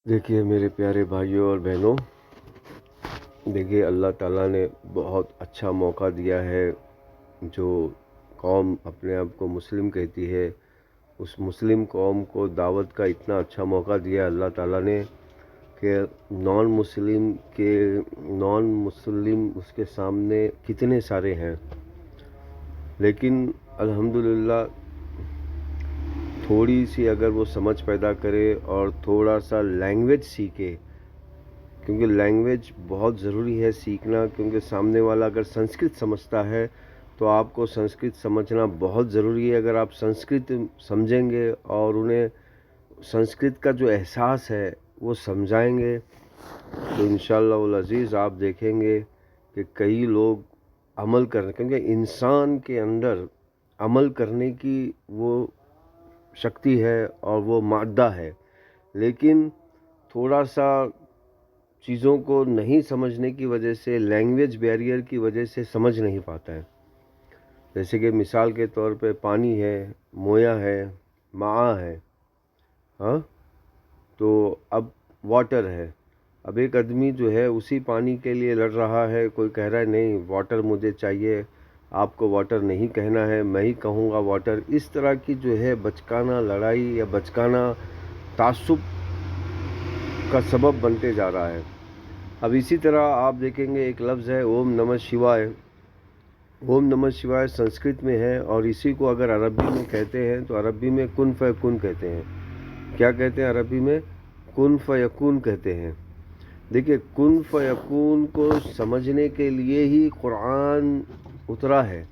देखिए मेरे प्यारे भाइयों और बहनों, देखिए अल्लाह ताला ने बहुत अच्छा मौका दिया है। जो कौम अपने आप को मुस्लिम कहती है, उस मुस्लिम कौम को दावत का इतना अच्छा मौका दिया अल्लाह ताला ने कि नॉन मुस्लिम उसके सामने कितने सारे हैं। लेकिन अल्हम्दुलिल्लाह थोड़ी सी अगर वो समझ पैदा करे और थोड़ा सा लैंग्वेज सीखे, क्योंकि लैंग्वेज बहुत ज़रूरी है सीखना, क्योंकि सामने वाला अगर संस्कृत समझता है तो आपको संस्कृत समझना बहुत ज़रूरी है। अगर आप संस्कृत समझेंगे और उन्हें संस्कृत का जो एहसास है वो समझाएंगे तो इंशाअल्लाह अज़ीज़ आप देखेंगे कि कई लोग अमल कर, क्योंकि इंसान के अंदर अमल करने की वो शक्ति है और वो मादा है, लेकिन थोड़ा सा चीज़ों को नहीं समझने की वजह से, लैंग्वेज बैरियर की वजह से समझ नहीं पाता है। जैसे कि मिसाल के तौर पे पानी है, मोया है, माँ है, हाँ, तो अब वाटर है। अब एक आदमी जो है उसी पानी के लिए लड़ रहा है, कोई कह रहा है नहीं वाटर मुझे चाहिए, आपको वाटर नहीं कहना है, मैं ही कहूँगा वाटर। इस तरह की जो है बचकाना लड़ाई या बचकाना तासुब का सबब बनते जा रहा है। अब इसी तरह आप देखेंगे एक लफ्ज़ है ओम नमः शिवाय। ओम नमः शिवाय संस्कृत में है और इसी को अगर अरबी में कहते हैं तो अरबी में कुन फयकुन कहते हैं। क्या कहते हैं अरबी में? कुन फयकुन कहते हैं। देखिए कुन फयकुन को समझने के लिए ही कुरान उतरा है।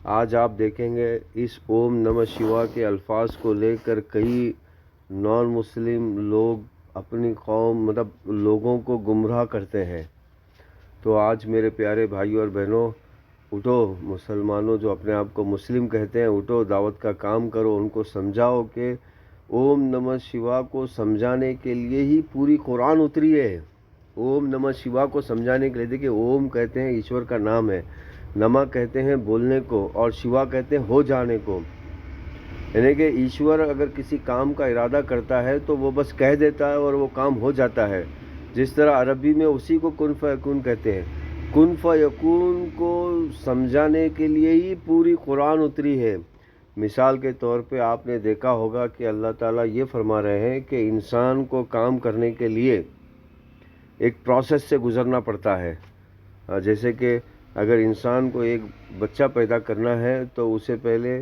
आज आप देखेंगे इस ओम नमः शिवाय के अल्फाज को लेकर कई नॉन मुस्लिम लोग अपनी कौम मतलब लोगों को गुमराह करते हैं। तो आज मेरे प्यारे भाइयों और बहनों, उठो मुसलमानों जो अपने आप को मुस्लिम कहते हैं, उठो दावत का काम करो, उनको समझाओ कि ओम नमः शिवा को समझाने के लिए ही पूरी कुरान उतरी है। ओम नमः शिवा को समझाने के लिए, देखिए ओम कहते हैं ईश्वर का नाम है, नमः कहते हैं बोलने को और शिवा कहते हैं हो जाने को। यानी कि ईश्वर अगर किसी काम का इरादा करता है तो वो बस कह देता है और वो काम हो जाता है। जिस तरह अरबी में उसी को कुन फयकुन कहते हैं। कुन फयकुन को समझाने के लिए ही पूरी कुरान उतरी है। मिसाल के तौर पे आपने देखा होगा कि अल्लाह ताला ये फरमा रहे हैं कि इंसान को काम करने के लिए एक प्रोसेस से गुज़रना पड़ता है। जैसे कि अगर इंसान को एक बच्चा पैदा करना है तो उसे पहले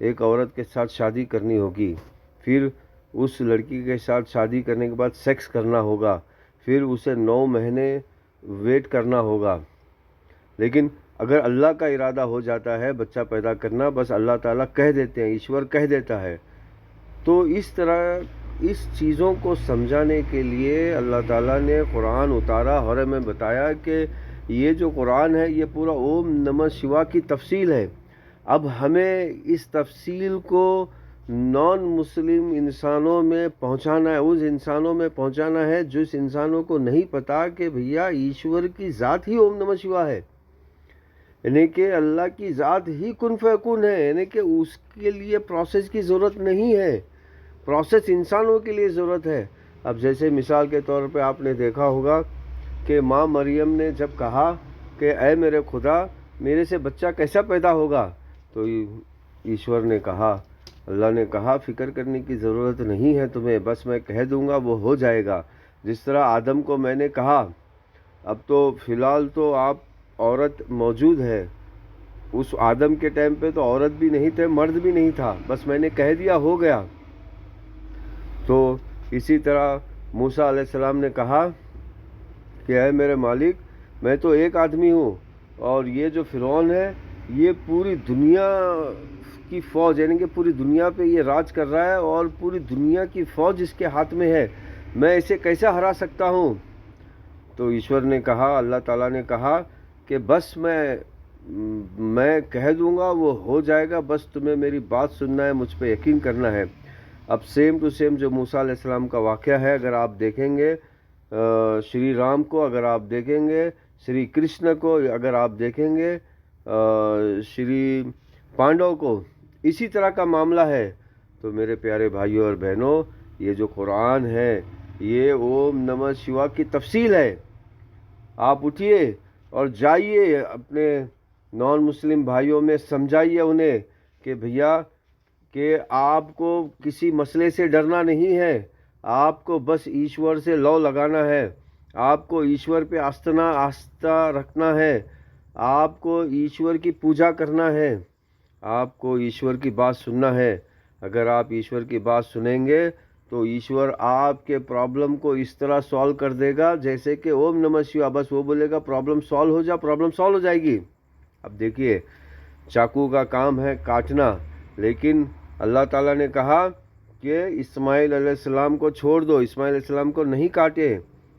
एक औरत के साथ शादी करनी होगी, फिर उस लड़की के साथ शादी करने के बाद सेक्स करना होगा, फिर उसे 9 महीने वेट करना होगा। लेकिन अगर अल्लाह का इरादा हो जाता है बच्चा पैदा करना, बस अल्लाह ताला कह देते हैं, ईश्वर कह देता है। तो इस तरह इस चीज़ों को समझाने के लिए अल्लाह ताला ने कुरान उतारा और हमें बताया कि ये जो कुरान है ये पूरा ओम नमः शिवा की तफसील है। अब हमें इस तफसील को नॉन मुस्लिम इंसानों में पहुंचाना है, उस इंसानों में पहुंचाना है जिस इंसानों को नहीं पता कि भैया ईश्वर की ज़ात ही ओम नमः शिवा है, यानी कि अल्लाह की ज़ात ही कुन फयकुन है, यानी कि उसके लिए प्रोसेस की ज़रूरत नहीं है, प्रोसेस इंसानों के लिए ज़रूरत है। अब जैसे मिसाल के तौर पे आपने देखा होगा कि माँ मरियम ने जब कहा कि ऐ मेरे खुदा मेरे से बच्चा कैसा पैदा होगा, तो ईश्वर ने कहा, अल्लाह ने कहा फ़िक्र करने की ज़रूरत नहीं है तुम्हें, बस मैं कह दूंगा वो हो जाएगा। जिस तरह आदम को मैंने कहा, अब तो फ़िलहाल तो आप औरत मौजूद है, उस आदम के टाइम पे तो औरत भी नहीं थे, मर्द भी नहीं था, बस मैंने कह दिया हो गया। तो इसी तरह मूसा अलैहिस्सलाम ने कहा कि है मेरे मालिक मैं तो एक आदमी हूँ और ये जो फ़िरौन है ये पूरी दुनिया की फ़ौज, यानी कि पूरी दुनिया पे ये राज कर रहा है और पूरी दुनिया की फ़ौज इसके हाथ में है, मैं इसे कैसे हरा सकता हूँ। तो ईश्वर ने कहा, अल्लाह ताला ने कहा कि बस मैं कह दूंगा वो हो जाएगा, बस तुम्हें मेरी बात सुनना है, मुझ पे यकीन करना है। अब सेम टू सेम जो मूसा अलैहिस्सलाम का वाक़या है, अगर आप देखेंगे श्री राम को, अगर आप देखेंगे श्री कृष्ण को, अगर आप देखेंगे श्री पांडव को, इसी तरह का मामला है। तो मेरे प्यारे भाइयों और बहनों, ये जो कुरान है یہ اوم نمः شیوا کی تفصیل ہے. آپ اٹھیے اور جائیے اپنے نان مسلم بھائیوں میں سمجھائیے انہیں کہ بھیا کہ آپ کو کسی مسئلے سے ڈرنا نہیں ہے, آپ کو بس ایشور سے لو لگانا ہے, آپ کو ایشور پہ آستھا رکھنا ہے, آپ کو ایشور کی پوجا کرنا ہے, آپ کو ایشور کی بات سننا ہے. اگر آپ ایشور کی بات سنیں گے تو ایشور آپ کے پرابلم کو اس طرح سالو کر دے گا جیسے کہ اوم نمः شیوا, بس وہ بولے گا پرابلم سالو ہو جا, پرابلم سالو ہو جائے گی. اب دیکھیے چاقو کا کام ہے کاٹنا, لیکن اللہ تعالیٰ نے کہا کہ اسماعیل علیہ السلام کو چھوڑ دو, اسماعیل علیہ السلام کو نہیں کاٹے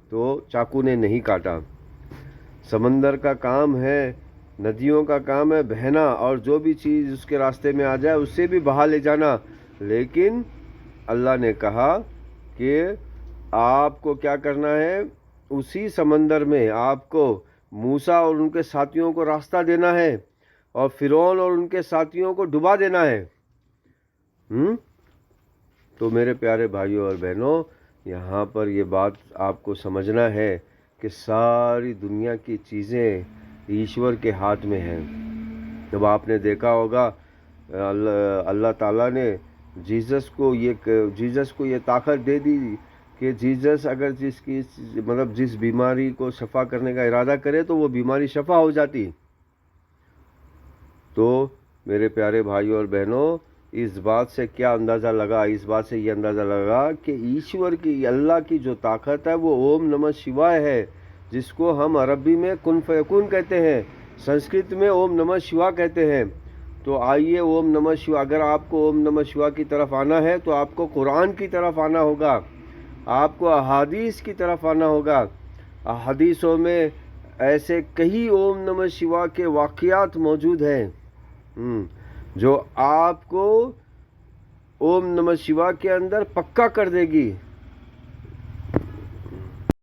تو چاقو نے نہیں کاٹا. سمندر کا کام ہے, ندیوں کا کام ہے بہنا, اور جو بھی چیز اس کے راستے میں آ جائے اس سے بھی بہا لے جانا, لیکن اللہ نے کہا کہ آپ کو کیا کرنا ہے, اسی سمندر میں آپ کو موسیٰ اور ان کے ساتھیوں کو راستہ دینا ہے اور فرعون اور ان کے ساتھیوں کو ڈبا دینا ہے. تو میرے پیارے بھائیوں اور بہنوں, یہاں پر یہ بات آپ کو سمجھنا ہے کہ ساری دنیا کی چیزیں ایشور کے ہاتھ میں ہیں. جب آپ نے دیکھا ہوگا اللہ تعالیٰ نے جیزس کو یہ طاقت دے دی کہ جیزس اگر جس بیماری کو شفا کرنے کا ارادہ کرے تو وہ بیماری شفا ہو جاتی. تو میرے پیارے بھائیوں اور بہنوں, اس بات سے کیا اندازہ لگا, اس بات سے یہ اندازہ لگا کہ ایشور کی, اللہ کی جو طاقت ہے وہ اوم نمः شیوائے ہے, جس کو ہم عربی میں کن فیکون کہتے ہیں, سنسکرت میں اوم نمः شیوا کہتے ہیں. تو آئیے اوم نمः شیوا, اگر آپ کو اوم نمः شیوا کی طرف آنا ہے تو آپ کو قرآن کی طرف آنا ہوگا, آپ کو احادیث کی طرف آنا ہوگا. احادیثوں میں ایسے کئی اوم نمः شیوا کے واقعات موجود ہیں جو آپ کو اوم نمः شیوا کے اندر پکا کر دے گی.